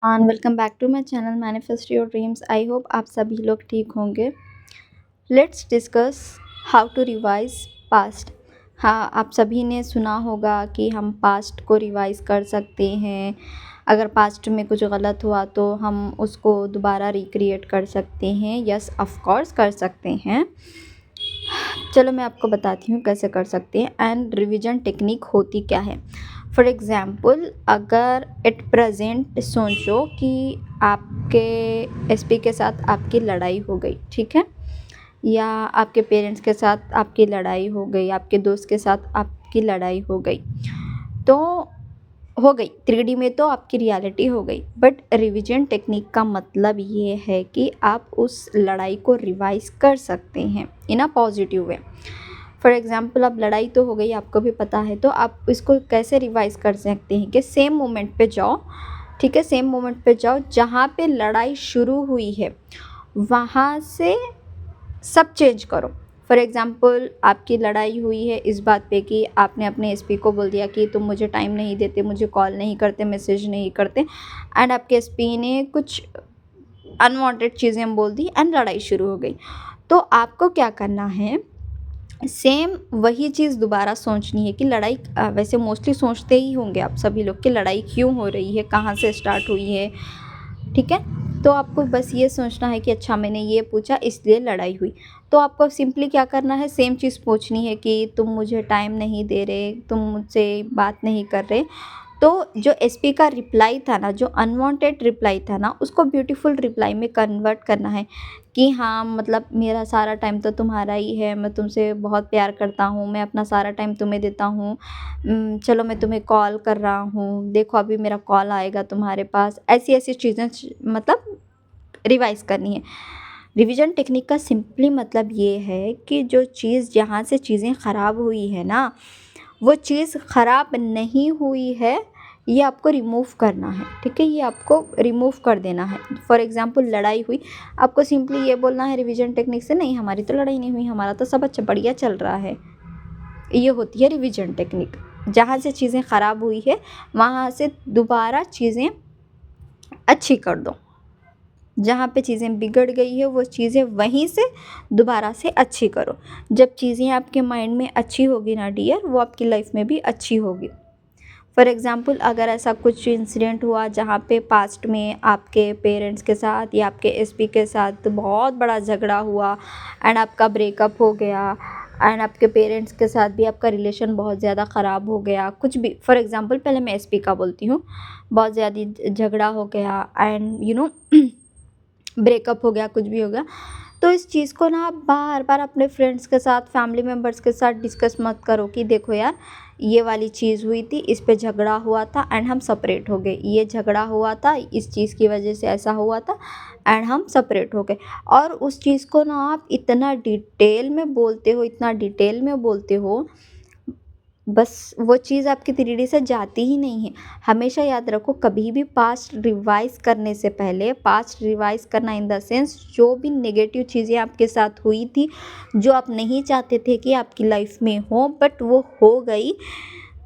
And welcome back to my channel manifest your dreams. I hope आप सभी लोग ठीक होंगे। Let's discuss how to revise past. हाँ, आप सभी ने सुना होगा कि हम पास्ट को रिवाइज कर सकते हैं। अगर पास्ट में कुछ गलत हुआ तो हम उसको दोबारा रिक्रिएट कर सकते हैं। यस, ऑफ कोर्स कर सकते हैं। चलो मैं आपको बताती हूँ कैसे कर सकते हैं एंड रिवीजन टेक्निक होती क्या है। फॉर एग्ज़ाम्पल, अगर एट प्रेजेंट सोचो कि आपके एसपी के साथ आपकी लड़ाई हो गई, ठीक है, या आपके पेरेंट्स के साथ आपकी लड़ाई हो गई, आपके दोस्त के साथ आपकी लड़ाई हो गई, तो हो गई 3D में तो आपकी रियलिटी हो गई। बट रिवीजन टेक्निक का मतलब ये है कि आप उस लड़ाई को रिवाइज कर सकते हैं in a positive way. For example, अब लड़ाई तो हो गई, आपको भी पता है, तो आप इसको कैसे रिवाइज कर सकते हैं कि सेम मोमेंट पे जाओ, ठीक है, सेम मोमेंट पे जाओ जहाँ पे लड़ाई शुरू हुई है, वहाँ से सब चेंज करो। फॉर एग्ज़ाम्पल, आपकी लड़ाई हुई है इस बात पे कि आपने अपने एसपी को बोल दिया कि तुम मुझे टाइम नहीं देते, मुझे कॉल नहीं करते, मैसेज नहीं करते, एंड आपके एसपी ने कुछ अनवांटेड चीज़ें बोल दी एंड लड़ाई शुरू हो गई। तो आपको क्या करना है, सेम वही चीज़ दोबारा सोचनी है कि लड़ाई वैसे मोस्टली सोचते ही होंगे आप सभी लोग कि लड़ाई क्यों हो रही है, कहाँ से स्टार्ट हुई है, ठीक है। तो आपको बस ये सोचना है कि अच्छा मैंने ये पूछा इसलिए लड़ाई हुई। तो आपको सिंपली क्या करना है, सेम चीज़ पूछनी है कि तुम मुझे टाइम नहीं दे रहे, तुम मुझसे बात नहीं कर रहे। तो जो एसपी का रिप्लाई था ना, जो अनवांटेड रिप्लाई था ना, उसको ब्यूटीफुल रिप्लाई में कन्वर्ट करना है कि हाँ, मतलब मेरा सारा टाइम तो तुम्हारा ही है, मैं तुमसे बहुत प्यार करता हूँ, मैं अपना सारा टाइम तुम्हें देता हूँ। चलो मैं तुम्हें कॉल कर रहा हूँ, देखो अभी मेरा कॉल आएगा तुम्हारे पास। ऐसी ऐसी चीज़ें मतलब रिवाइज करनी है। रिवीजन टेक्निक का सिंपली मतलब ये है कि जो चीज़ जहाँ से चीज़ें ख़राब हुई है ना, वो चीज़ ख़राब नहीं हुई है, ये आपको रिमूव करना है, ठीक है, ये आपको रिमूव कर देना है। फॉर एग्ज़ाम्पल, लड़ाई हुई, आपको सिंपली ये बोलना है रिवीजन टेक्निक से, नहीं हमारी तो लड़ाई नहीं हुई, हमारा तो सब अच्छा बढ़िया चल रहा है। ये होती है रिवीजन टेक्निक। जहाँ से चीज़ें ख़राब हुई है वहाँ से दोबारा चीज़ें अच्छी कर दो। जहाँ पे चीज़ें बिगड़ गई है वो चीज़ें वहीं से दोबारा से अच्छी करो। जब चीज़ें आपके माइंड में अच्छी होगी ना डियर, वो आपकी लाइफ में भी अच्छी होगी। फॉर एग्ज़ाम्पल, अगर ऐसा कुछ इंसिडेंट हुआ जहाँ पे पास्ट में आपके पेरेंट्स के साथ या आपके एसपी के साथ बहुत बड़ा झगड़ा हुआ एंड आपका ब्रेकअप हो गया एंड आपके पेरेंट्स के साथ भी आपका रिलेशन बहुत ज़्यादा ख़राब हो गया, कुछ भी, फॉर एग्ज़ाम्पल पहले मैं एसपी का बोलती हूँ, बहुत ज़्यादा झगड़ा हो गया एंड ब्रेकअप हो गया, कुछ भी हो गया, तो इस चीज़ को ना आप बार बार अपने फ्रेंड्स के साथ, फैमिली मेम्बर्स के साथ डिस्कस मत करो कि देखो यार, ये वाली चीज़ हुई थी, इस पे झगड़ा हुआ था एंड हम सेपरेट हो गए, ये झगड़ा हुआ था, इस चीज़ की वजह से ऐसा हुआ था एंड हम सेपरेट हो गए। और उस चीज़ को ना आप इतना डिटेल में बोलते हो, इतना डिटेल में बोलते हो, बस वो चीज़ आपकी 3D से जाती ही नहीं है। हमेशा याद रखो, कभी भी पास्ट रिवाइज़ करने से पहले, पास्ट रिवाइज़ करना इन द सेंस जो भी नेगेटिव चीज़ें आपके साथ हुई थी, जो आप नहीं चाहते थे कि आपकी लाइफ में हो बट वो हो गई,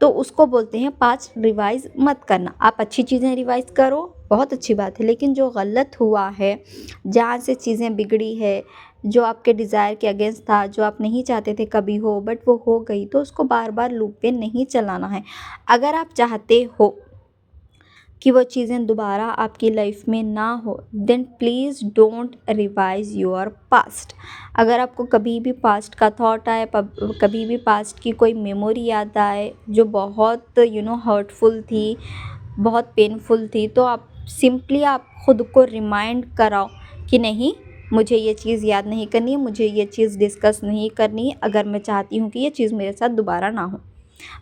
तो उसको बोलते हैं पास्ट रिवाइज़ मत करना। आप अच्छी चीज़ें रिवाइज़ करो, बहुत अच्छी बात है, लेकिन जो गलत हुआ है, जहाँ से चीज़ें बिगड़ी है, जो आपके डिज़ायर के अगेंस्ट था, जो आप नहीं चाहते थे कभी हो बट वो हो गई, तो उसको बार बार लूप पे नहीं चलाना है। अगर आप चाहते हो कि वो चीज़ें दोबारा आपकी लाइफ में ना हो, then please don't revise your past. अगर आपको कभी भी पास्ट का थॉट आए, कभी भी पास्ट की कोई मेमोरी याद आए जो बहुत हर्टफुल थी, बहुत पेनफुल थी, तो आप सिंपली आप खुद को रिमाइंड कराओ कि नहीं, मुझे ये चीज़ याद नहीं करनी है, मुझे ये चीज़ डिस्कस नहीं करनी है, अगर मैं चाहती हूँ कि ये चीज़ मेरे साथ दोबारा ना हो।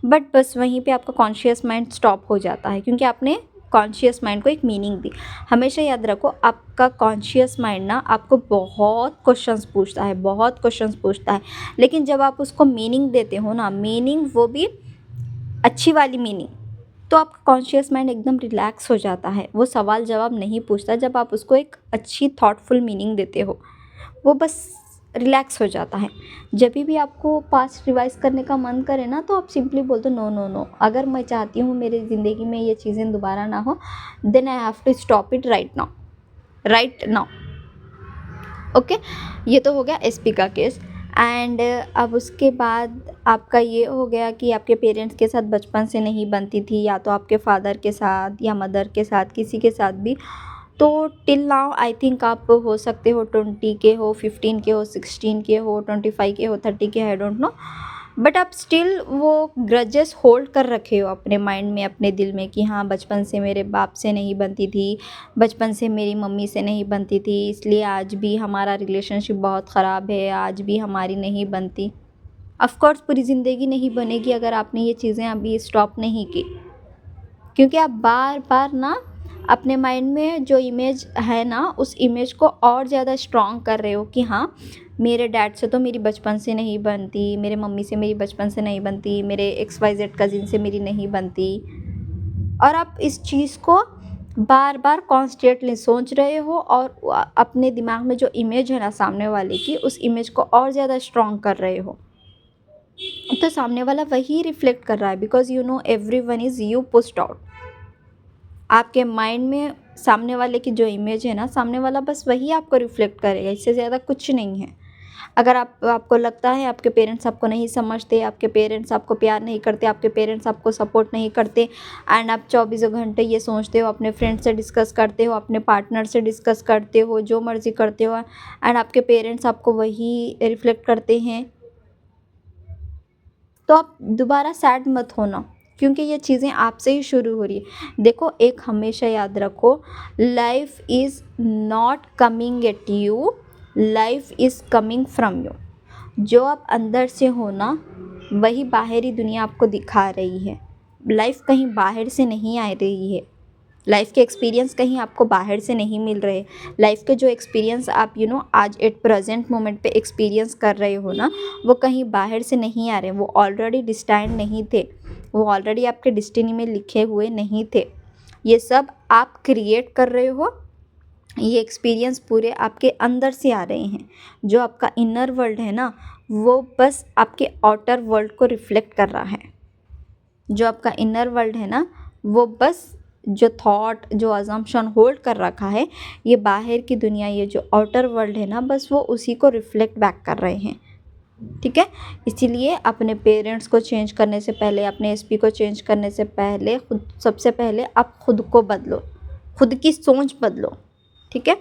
बट बस वहीं पे आपका कॉन्शियस माइंड स्टॉप हो जाता है, क्योंकि आपने कॉन्शियस माइंड को एक मीनिंग दी। हमेशा याद रखो, आपका कॉन्शियस माइंड ना आपको बहुत क्वेश्चंस पूछता है, बहुत क्वेश्चंस पूछता है, लेकिन जब आप उसको मीनिंग देते हो ना, मीनिंग वो भी अच्छी वाली मीनिंग, तो आपका कॉन्शियस माइंड एकदम रिलैक्स हो जाता है। वो सवाल जवाब नहीं पूछता जब आप उसको एक अच्छी थॉटफुल मीनिंग देते हो। वो बस रिलैक्स हो जाता है। जब भी आपको पास्ट रिवाइज करने का मन करे ना, तो आप सिंपली बोल दो नो नो नो, अगर मैं चाहती हूँ मेरी ज़िंदगी में ये चीज़ें दोबारा ना हो, then I have to stop it right now. Okay, ये तो हो गया एसपी का केस। एंड अब उसके बाद आपका ये हो गया कि आपके पेरेंट्स के साथ बचपन से नहीं बनती थी, या तो आपके फादर के साथ या मदर के साथ, किसी के साथ भी। तो टिल नाउ आई थिंक आप हो सकते हो 20 के हो, 15 के हो, 16 के हो, 25 के हो, 30 के, आई डोंट नो, बट आप स्टिल वो ग्रजेस होल्ड कर रखे हो अपने माइंड में, अपने दिल में, कि हाँ बचपन से मेरे बाप से नहीं बनती थी, बचपन से मेरी मम्मी से नहीं बनती थी, इसलिए आज भी हमारा रिलेशनशिप बहुत ख़राब है, आज भी हमारी नहीं बनती। ऑफ कोर्स पूरी ज़िंदगी नहीं बनेगी अगर आपने ये चीज़ें अभी स्टॉप नहीं की, क्योंकि आप बार बार ना अपने माइंड में जो इमेज है ना, उस इमेज को और ज़्यादा स्ट्रॉन्ग कर रहे हो कि हाँ मेरे डैड से तो मेरी बचपन से नहीं बनती, मेरे मम्मी से मेरी बचपन से नहीं बनती, मेरे XYZ कज़िन से मेरी नहीं बनती। और आप इस चीज़ को बार बार कॉन्स्टेंटली सोच रहे हो, और अपने दिमाग में जो इमेज है ना सामने वाले की, उस इमेज को और ज़्यादा स्ट्रॉन्ग कर रहे हो। तो सामने वाला वही रिफ्लेक्ट कर रहा है, because you know every one is you pushed out. आपके माइंड में सामने वाले की जो इमेज है ना, सामने वाला बस वही आपको रिफ्लेक्ट करेगा, इससे ज़्यादा कुछ नहीं है। अगर आपको लगता है आपके पेरेंट्स आपको नहीं समझते, आपके पेरेंट्स आपको प्यार नहीं करते, आपके पेरेंट्स आपको सपोर्ट नहीं करते, एंड आप 24 घंटे ये सोचते हो, अपने फ्रेंड से डिस्कस करते हो, अपने पार्टनर से डिस्कस करते हो, जो मर्ज़ी करते हो, एंड आपके पेरेंट्स आपको वही रिफ्लेक्ट करते हैं, तो आप दोबारा सैड मत होना, क्योंकि ये चीज़ें आपसे ही शुरू हो रही है। देखो, एक हमेशा याद रखो, life is not coming at you, life is coming from you. जो आप अंदर से हो ना, वही बाहरी दुनिया आपको दिखा रही है। लाइफ कहीं बाहर से नहीं आ रही है, लाइफ के एक्सपीरियंस कहीं आपको बाहर से नहीं मिल रहे। लाइफ के जो एक्सपीरियंस आप आज एट प्रेजेंट मोमेंट पे एक्सपीरियंस कर रहे हो ना, वो कहीं बाहर से नहीं आ रहे, वो ऑलरेडी डिस्टाइंड नहीं थे, वो ऑलरेडी आपके डिस्टिनी में लिखे हुए नहीं थे। ये सब आप क्रिएट कर रहे हो, ये एक्सपीरियंस पूरे आपके अंदर से आ रहे हैं। जो आपका इनर वर्ल्ड है ना, वो बस आपके आउटर वर्ल्ड को रिफ्लेक्ट कर रहा है। जो आपका इनर वर्ल्ड है ना, वो बस जो थॉट, जो अजम्पशन होल्ड कर रखा है, ये बाहर की दुनिया, ये जो आउटर वर्ल्ड है ना, बस वो उसी को रिफ्लेक्ट बैक कर रहे हैं। ठीक है, इसीलिए अपने पेरेंट्स को चेंज करने से पहले, अपने एसपी को चेंज करने से पहले, सबसे पहले आप खुद को बदलो, खुद की सोच बदलो। ठीक है,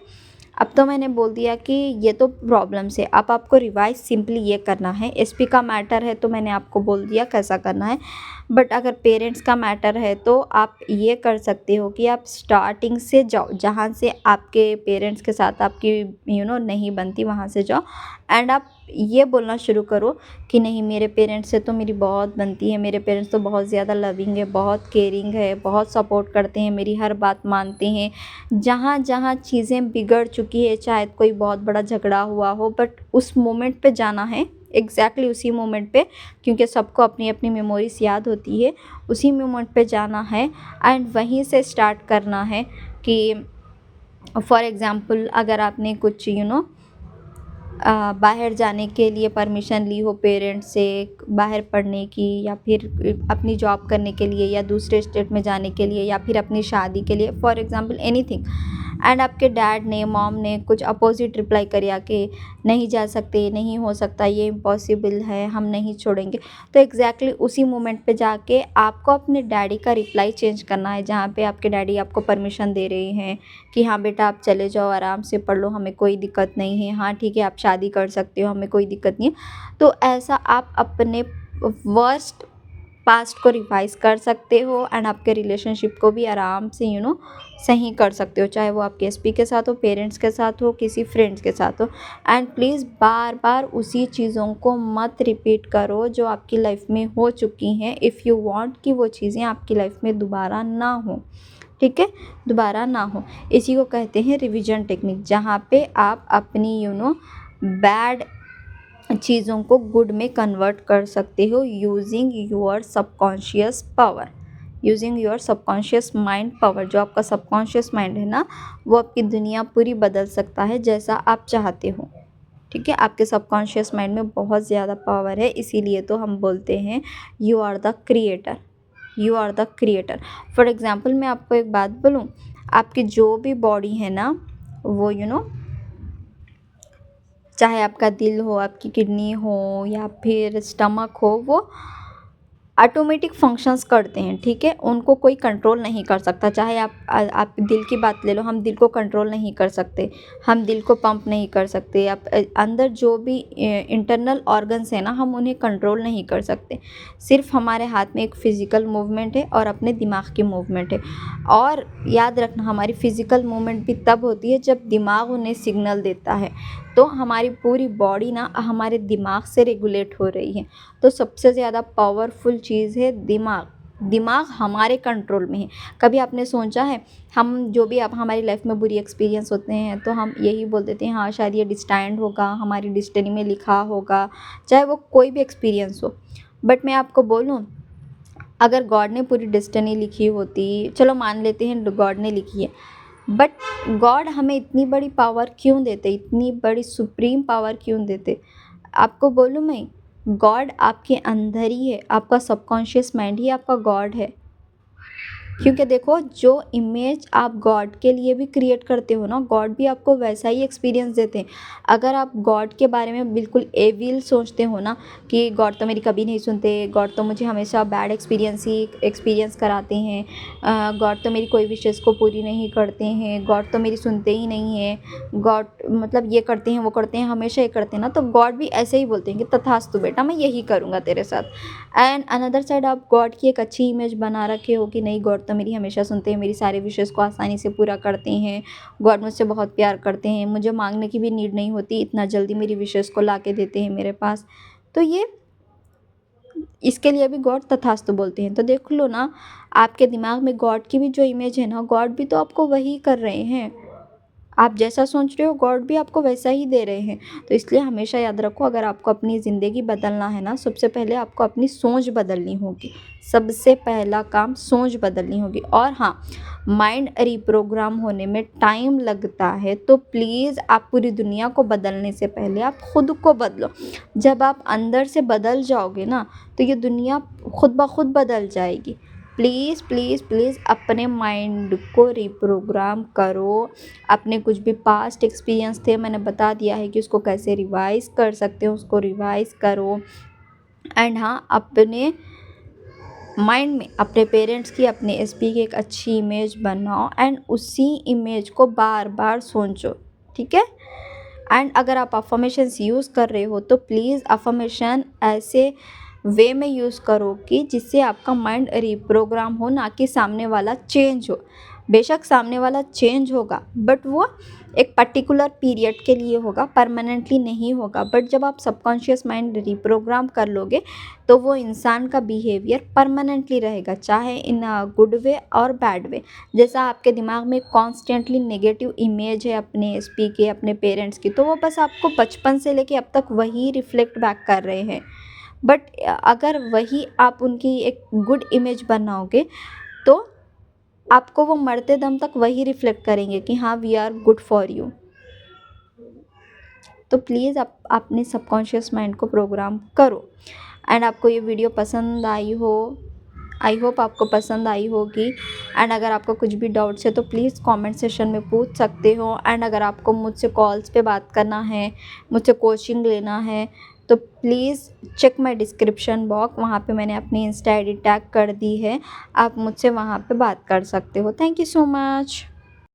अब तो मैंने बोल दिया कि ये तो प्रॉब्लम्स है। अब आपको रिवाइज सिंपली ये करना है। एसपी का मैटर है तो मैंने आपको बोल दिया कैसा करना है, बट अगर पेरेंट्स का मैटर है तो आप ये कर सकते हो कि आप स्टार्टिंग से जाओ, जहाँ से आपके पेरेंट्स के साथ आपकी नहीं बनती, वहाँ से जाओ, एंड आप ये बोलना शुरू करो कि नहीं, मेरे पेरेंट्स से तो मेरी बहुत बनती है, मेरे पेरेंट्स तो बहुत ज़्यादा लविंग है, बहुत केयरिंग है, बहुत सपोर्ट करते हैं, मेरी हर बात मानते हैं। जहाँ जहाँ चीज़ें बिगड़ चुकी है, शायद कोई बहुत बड़ा झगड़ा हुआ हो, बट उस मोमेंट पे जाना है, एग्जैक्टली उसी मोमेंट पे, क्योंकि सबको अपनी अपनी मेमोरीज याद होती है, उसी मोमेंट पे जाना है, एंड वहीं से स्टार्ट करना है। कि फॉर एग्ज़ाम्पल, अगर आपने कुछ बाहर जाने के लिए परमिशन ली हो पेरेंट्स से, बाहर पढ़ने की, या फिर अपनी जॉब करने के लिए, या दूसरे स्टेट में जाने के लिए, या फिर अपनी शादी के लिए, फॉर एग्ज़ाम्पल एनीथिंग, एंड आपके डैड ने, मॉम ने कुछ अपोजिट रिप्लाई किया कि नहीं जा सकते, नहीं हो सकता, ये इम्पॉसिबल है, हम नहीं छोड़ेंगे, तो एग्जैक्टली उसी मोमेंट पे जाके आपको अपने डैडी का रिप्लाई चेंज करना है, जहाँ पे आपके डैडी आपको परमिशन दे रहे हैं कि हाँ बेटा आप चले जाओ, आराम से पढ़ लो, हमें कोई दिक्कत नहीं है, हाँ ठीक है आप शादी कर सकते हो, हमें कोई दिक्कत नहीं है। तो ऐसा आप अपने वर्स्ट पास्ट को रिवाइज कर सकते हो, एंड आपके रिलेशनशिप को भी आराम से सही कर सकते हो, चाहे वो आपके एसपी के साथ हो, पेरेंट्स के साथ हो, किसी फ्रेंड्स के साथ हो। एंड प्लीज़ बार बार उसी चीज़ों को मत रिपीट करो जो आपकी लाइफ में हो चुकी हैं, इफ़ यू वांट कि वो चीज़ें आपकी लाइफ में दोबारा ना हो। ठीक है, दोबारा ना हो। इसी को कहते हैं रिवीजन टेक्निक, जहाँ पे आप अपनी बैड चीज़ों को गुड में कन्वर्ट कर सकते हो, using your subconscious power, using your subconscious mind power. जो आपका सबकॉन्शियस माइंड है ना, वो आपकी दुनिया पूरी बदल सकता है जैसा आप चाहते हो। ठीक है, आपके सबकॉन्शियस माइंड में बहुत ज़्यादा पावर है, इसीलिए तो हम बोलते हैं you are the creator, you are the creator. For example मैं आपको एक बात बोलूँ, आपकी जो भी बॉडी है ना वो चाहे आपका दिल हो, आपकी किडनी हो या फिर स्टमक हो, वो ऑटोमेटिक फंक्शंस करते हैं, ठीक है, उनको कोई कंट्रोल नहीं कर सकता। चाहे आप दिल की बात ले लो, हम दिल को कंट्रोल नहीं कर सकते, हम दिल को पंप नहीं कर सकते। आप अंदर जो भी इंटरनल ऑर्गन्स हैं ना, हम उन्हें कंट्रोल नहीं कर सकते। सिर्फ हमारे हाथ में एक फ़िज़िकल मूवमेंट है और अपने दिमाग की मूवमेंट है। और याद रखना, हमारी फ़िज़िकल मूवमेंट भी तब होती है जब दिमाग उन्हें सिग्नल देता है। तो हमारी पूरी बॉडी ना हमारे दिमाग से रेगुलेट हो रही है। तो सबसे ज़्यादा पावरफुल चीज़ है दिमाग। दिमाग हमारे कंट्रोल में है। कभी आपने सोचा है, हम जो भी अब हमारी लाइफ में बुरी एक्सपीरियंस होते हैं तो हम यही बोल देते हैं हाँ शायद ये डिस्टाइंड होगा, हमारी डिस्टिनी में लिखा होगा, चाहे वो कोई भी एक्सपीरियंस हो। बट मैं आपको बोलूँ, अगर गॉड ने पूरी डेस्टिनी लिखी होती, चलो मान लेते हैं गॉड ने लिखी है, बट गॉड हमें इतनी बड़ी पावर क्यों देते, इतनी बड़ी सुप्रीम पावर क्यों देते? आपको बोलूँ मैं, गॉड आपके अंदर ही है, आपका सबकॉन्शियस माइंड ही आपका गॉड है। क्योंकि देखो, जो इमेज आप गॉड के लिए भी क्रिएट करते हो ना, गॉड भी आपको वैसा ही एक्सपीरियंस देते हैं। अगर आप गॉड के बारे में बिल्कुल एविल सोचते हो ना कि गॉड तो मेरी कभी नहीं सुनते, गॉड तो मुझे हमेशा बैड एक्सपीरियंस कराते हैं, गॉड तो मेरी कोई विशेज़ को पूरी नहीं करते हैं, गॉड तो मेरी सुनते ही नहीं हैं, गॉड मतलब ये करते हैं वो करते हैं, हमेशा ये करते हैं ना, तो गॉड भी ऐसे ही बोलते हैं कि तथास्तु बेटा, मैं यही करूँगा तेरे साथ। एंड अनदर साइड आप गॉड की एक अच्छी इमेज बना रखे हो कि नहीं, गॉड तो मेरी हमेशा सुनते हैं, मेरी सारी विशेज़ को आसानी से पूरा करते हैं, गॉड मुझसे बहुत प्यार करते हैं, मुझे मांगने की भी नीड नहीं होती, इतना जल्दी मेरी विशेज़ को ला के देते हैं मेरे पास। तो ये इसके लिए भी गॉड तथास्तु बोलते हैं। तो देख लो ना, आपके दिमाग में गॉड की भी जो इमेज है ना, गॉड भी तो आपको वही कर रहे हैं। आप जैसा सोच रहे हो गॉड भी आपको वैसा ही दे रहे हैं। तो इसलिए हमेशा याद रखो, अगर आपको अपनी ज़िंदगी बदलना है ना, सबसे पहले आपको अपनी सोच बदलनी होगी। सबसे पहला काम सोच बदलनी होगी। और हाँ, माइंड रिप्रोग्राम होने में टाइम लगता है, तो प्लीज़ आप पूरी दुनिया को बदलने से पहले आप खुद को बदलो। जब आप अंदर से बदल जाओगे ना, तो ये दुनिया खुद ब खुद बदल जाएगी। प्लीज़ प्लीज़ प्लीज़ अपने माइंड को रिप्रोग्राम करो। अपने कुछ भी पास्ट एक्सपीरियंस थे, मैंने बता दिया है कि उसको कैसे रिवाइज़ कर सकते हो, उसको रिवाइज़ करो। एंड हाँ, अपने माइंड में अपने पेरेंट्स की, अपने एसपी की एक अच्छी इमेज बनाओ एंड उसी इमेज को बार बार सोचो, ठीक है। एंड अगर आप अफर्मेशंस यूज़ कर रहे हो तो प्लीज़ अफर्मेशन ऐसे वे में यूज़ करो कि जिससे आपका माइंड रिप्रोग्राम हो, ना कि सामने वाला चेंज हो। बेशक सामने वाला चेंज होगा, बट वो एक पर्टिकुलर पीरियड के लिए होगा, परमानेंटली नहीं होगा। बट जब आप सबकॉन्शियस माइंड रिप्रोग्राम कर लोगे तो वो इंसान का बिहेवियर परमानेंटली रहेगा, चाहे इन अ गुड वे और बैड वे। जैसा आपके दिमाग में कॉन्स्टेंटली नेगेटिव इमेज है अपने एसपी के, अपने पेरेंट्स की, तो वो बस आपको बचपन से लेके अब तक वही रिफ्लेक्ट बैक कर रहे हैं। बट अगर वही आप उनकी एक गुड इमेज बनाओगे तो आपको वो मरते दम तक वही रिफ्लेक्ट करेंगे कि हाँ, we are good for you. तो प्लीज़ आप अपने सबकॉन्शियस माइंड को प्रोग्राम करो। एंड आपको ये वीडियो पसंद आई हो, आई होप आपको पसंद आई होगी। एंड अगर आपको कुछ भी डाउट्स है तो प्लीज़ कमेंट सेशन में पूछ सकते हो। एंड अगर आपको मुझसे कॉल्स पे बात करना है, मुझसे कोचिंग लेना है, तो please check my description box, वहाँ पे मैंने अपनी इंस्टा आईडी टैग कर दी है, आप मुझसे वहाँ पे बात कर सकते हो। Thank you so much.